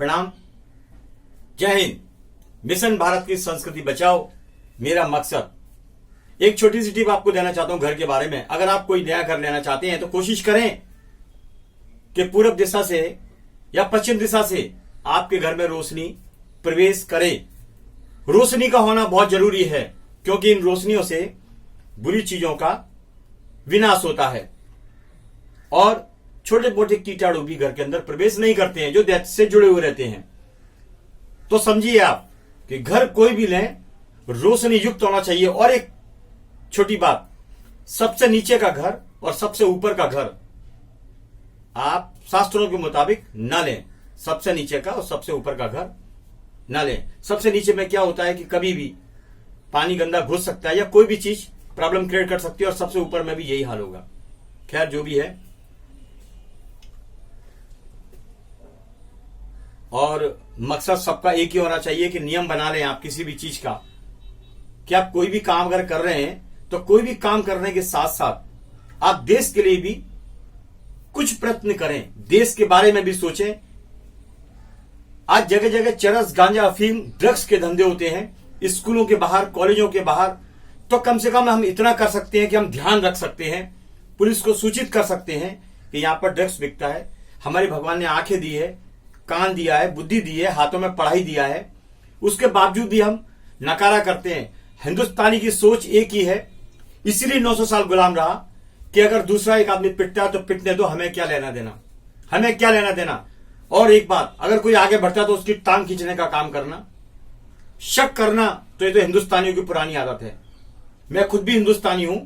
प्रणाम। जय हिंद। मिशन भारत की संस्कृति बचाओ मेरा मकसद। एक छोटी सी टिप आपको देना चाहता हूं घर के बारे में। अगर आप कोई नया घर लेना चाहते हैं तो कोशिश करें कि पूर्व दिशा से या पश्चिम दिशा से आपके घर में रोशनी प्रवेश करे। रोशनी का होना बहुत जरूरी है क्योंकि इन रोशनियों से बुरी चीजों का विनाश होता है और छोटे मोटे कीटाणु भी घर के अंदर प्रवेश नहीं करते हैं जो दैत्य से जुड़े हुए रहते हैं। तो समझिए आप कि घर कोई भी लें रोशनी युक्त होना चाहिए। और एक छोटी बात, सबसे नीचे का घर और सबसे ऊपर का घर आप शास्त्रों के मुताबिक ना लें। सबसे नीचे का और सबसे ऊपर का घर ना लें। सबसे नीचे में क्या होता है कि कभी भी पानी गंदा घुस सकता है या कोई भी चीज प्रॉब्लम क्रिएट कर सकती है और सबसे ऊपर में भी यही हाल होगा। खैर जो भी है, और मकसद सबका एक ही होना चाहिए कि नियम बना लें आप किसी भी चीज का कि आप कोई भी काम अगर कर रहे हैं तो कोई भी काम करने के साथ साथ आप देश के लिए भी कुछ प्रयत्न करें, देश के बारे में भी सोचें। आज जगह जगह चरस, गांजा, अफीम, ड्रग्स के धंधे होते हैं स्कूलों के बाहर, कॉलेजों के बाहर। तो कम से कम हम इतना कर सकते हैं कि हम ध्यान रख सकते हैं, पुलिस को सूचित कर सकते हैं कि यहां पर ड्रग्स बिकता है। हमारे भगवान ने आंखें दी है, कान दिया है, बुद्धि दी है, हाथों में पढ़ाई दिया है, उसके बावजूद भी हम नकारा करते हैं। हिंदुस्तानी की सोच एक ही है, इसीलिए 900 साल गुलाम रहा कि अगर दूसरा एक आदमी पिटता है तो पिटने दो, हमें क्या लेना देना, हमें क्या लेना देना। और एक बात, अगर कोई आगे बढ़ता है तो उसकी टांग खींचने का काम करना, शक करना, तो ये तो हिंदुस्तानियों की पुरानी आदत है। मैं खुद भी हिंदुस्तानी हूं।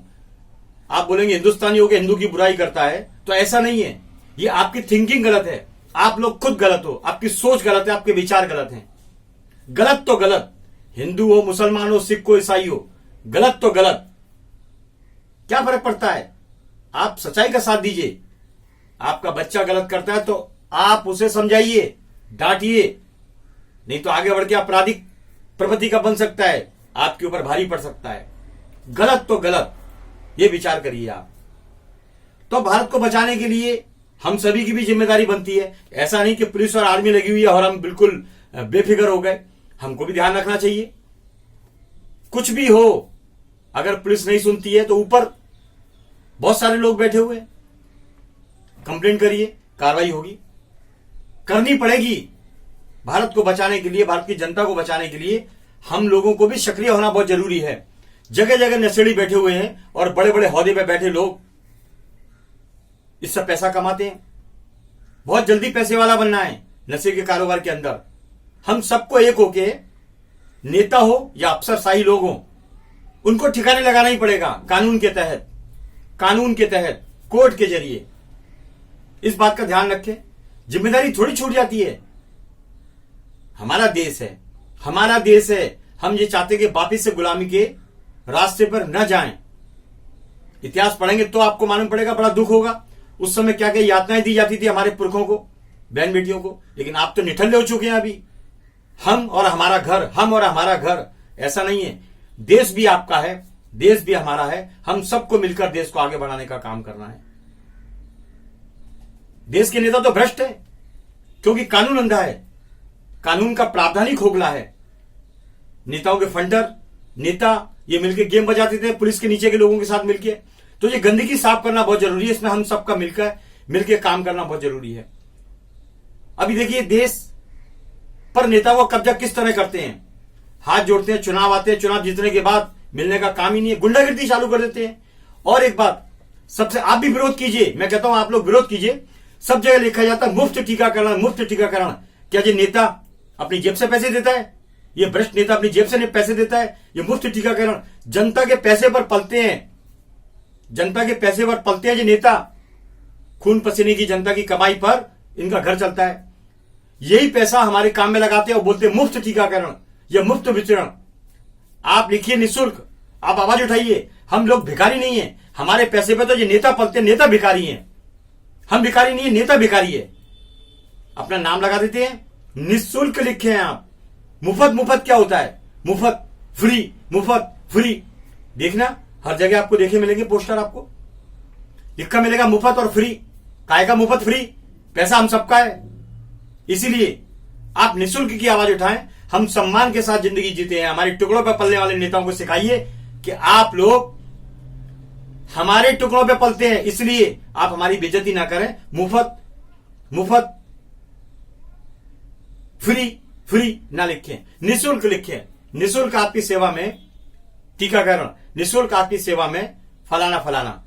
आप बोलेंगे हिंदुस्तानी होकर हिंदू की बुराई करता है, तो ऐसा नहीं है। ये आपकी थिंकिंग गलत है, आप लोग खुद गलत हो, आपकी सोच गलत है, आपके विचार गलत हैं। गलत तो गलत, हिंदू हो, मुसलमान हो, सिख हो, ईसाई हो, गलत तो गलत, क्या फर्क पड़ता है। आप सच्चाई का साथ दीजिए। आपका बच्चा गलत करता है तो आप उसे समझाइए, डांटिए, नहीं तो आगे बढ़ के आपराधिक प्रवृत्ति का बन सकता है, आपके ऊपर भारी पड़ सकता है। गलत तो गलत, ये विचार करिए आप। तो भारत को बचाने के लिए हम सभी की भी जिम्मेदारी बनती है। ऐसा नहीं कि पुलिस और आर्मी लगी हुई है और हम बिल्कुल बेफिक्र हो गए। हमको भी ध्यान रखना चाहिए। कुछ भी हो, अगर पुलिस नहीं सुनती है तो ऊपर बहुत सारे लोग बैठे हुए हैं, कंप्लेंट करिए, कार्रवाई होगी, करनी पड़ेगी। भारत को बचाने के लिए, भारत की जनता को बचाने के लिए हम लोगों को भी सक्रिय होना बहुत जरूरी है। जगह जगह नशेड़ी बैठे हुए हैं और बड़े बड़े ओहदे पे बैठे लोग इससे पैसा कमाते हैं। बहुत जल्दी पैसे वाला बनना है नशे के कारोबार के अंदर। हम सबको एक होके, नेता हो या अफसरशाही लोग हो, उनको ठिकाने लगाना ही पड़ेगा कानून के तहत, कानून के तहत, कोर्ट के जरिए। इस बात का ध्यान रखें। जिम्मेदारी थोड़ी छूट जाती है। हमारा देश है, हमारा देश है। हम ये चाहते कि वापिस से गुलामी के रास्ते पर न जाएं। इतिहास पढ़ेंगे तो आपको मालूम पड़ेगा, बड़ा दुख होगा। उस समय क्या क्या यातनाएं दी जाती थी हमारे पुरखों को, बहन बेटियों को। लेकिन आप तो निठल्ले हो चुके हैं अभी। हम और हमारा घर, हम और हमारा घर, ऐसा नहीं है। देश भी आपका है, देश भी हमारा है। हम सबको मिलकर देश को आगे बढ़ाने का काम करना है। देश के नेता तो भ्रष्ट है क्योंकि कानून अंधा है, कानून का प्रावधान ही खोखला है। नेताओं के फंडर, नेता ये मिलकर गेम बजाते थे पुलिस के नीचे के लोगों के साथ मिलकर। तो ये गंदगी साफ करना बहुत जरूरी है। इसमें हम सबका मिलकर काम करना बहुत जरूरी है। अभी देखिए देश पर नेताओं का कब्जा किस तरह करते हैं। हाथ जोड़ते हैं, चुनाव आते हैं, चुनाव जीतने के बाद मिलने का काम ही नहीं है, गुंडागिर्दी चालू कर देते हैं। और एक बात, सबसे आप भी विरोध कीजिए, मैं कहता हूं आप लोग विरोध कीजिए। सब जगह लिखा जाता है मुफ्त टीकाकरण, मुफ्त टीकाकरण। क्या ये नेता अपनी जेब से पैसे देता है? ये भ्रष्ट नेता अपनी जेब से पैसे देता है? ये मुफ्त टीकाकरण जनता के पैसे पर पलते हैं, जनता के पैसे पर पलते हैं ये नेता। खून पसीने की जनता की कमाई पर इनका घर चलता है। यही पैसा हमारे काम में लगाते हैं और बोलते हैं मुफ्त टीकाकरण या मुफ्त वितरण। आप लिखिए निःशुल्क, आप आवाज उठाइए। हम लोग भिखारी नहीं है, हमारे पैसे पे तो ये नेता पलते हैं। नेता भिखारी हैं, हम भिखारी नहीं है, नेता भिखारी है। अपना नाम लगा देते हैं, निःशुल्क लिखे हैं आप। मुफ्त, मुफ्त क्या होता है? मुफ्त, फ्री, मुफ्त, फ्री। देखना हर जगह आपको देखे मिलेंगे पोस्टर, आपको लिखा मिलेगा मुफ्त और फ्री। काहे का मुफ्त फ्री? पैसा हम सबका है। इसीलिए आप निःशुल्क की आवाज उठाएं। हम सम्मान के साथ जिंदगी जीते हैं। हमारे टुकड़ों पर पलने वाले नेताओं को सिखाइए कि आप लोग हमारे टुकड़ों पे पलते हैं, इसलिए आप हमारी बेइज्जती ना करें। मुफ्त फ्री ना लिखें, निःशुल्क लिखें। निःशुल्क आपकी सेवा में टीकाकरण, निःशुल्क आपकी सेवा में फलाना फलाना।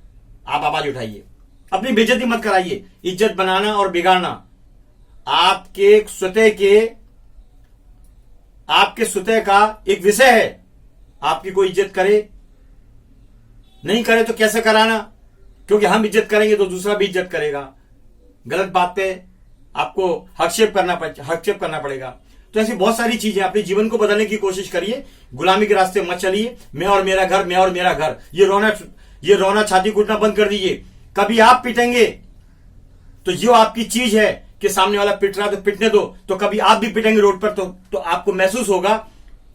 आप आवाज उठाइए, अपनी बेइज्जती मत कराइए। इज्जत बनाना और बिगाड़ना आपके स्वतः का एक विषय है। आपकी कोई इज्जत करे नहीं करे तो कैसे कराना, क्योंकि हम इज्जत करेंगे तो दूसरा भी इज्जत करेगा। गलत बात पे आपको हस्तक्षेप करना पड़ेगा। तो ऐसी बहुत सारी चीजें, अपने जीवन को बदलने की कोशिश करिए। गुलामी के रास्ते मत चलिए। मैं और मेरा घर, मैं और मेरा घर, ये रोना छाती कूटना बंद कर दीजिए। कभी आप पिटेंगे तो जो आपकी चीज है कि सामने वाला पिट रहा तो पिटने दो, तो कभी आप भी पिटेंगे रोड पर तो आपको महसूस होगा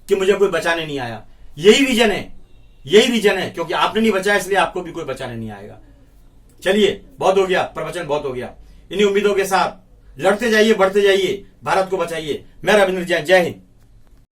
कि मुझे कोई बचाने नहीं आया। यही रीजन है, क्योंकि आपने नहीं बचाया इसलिए आपको भी कोई बचाने नहीं आएगा। चलिए, बहुत हो गया, प्रवचन बहुत हो गया। इन्हीं उम्मीदों के साथ लड़ते जाइए, बढ़ते जाइए, भारत को बचाइए। मैं रविंद्र जैन, जय हिंद।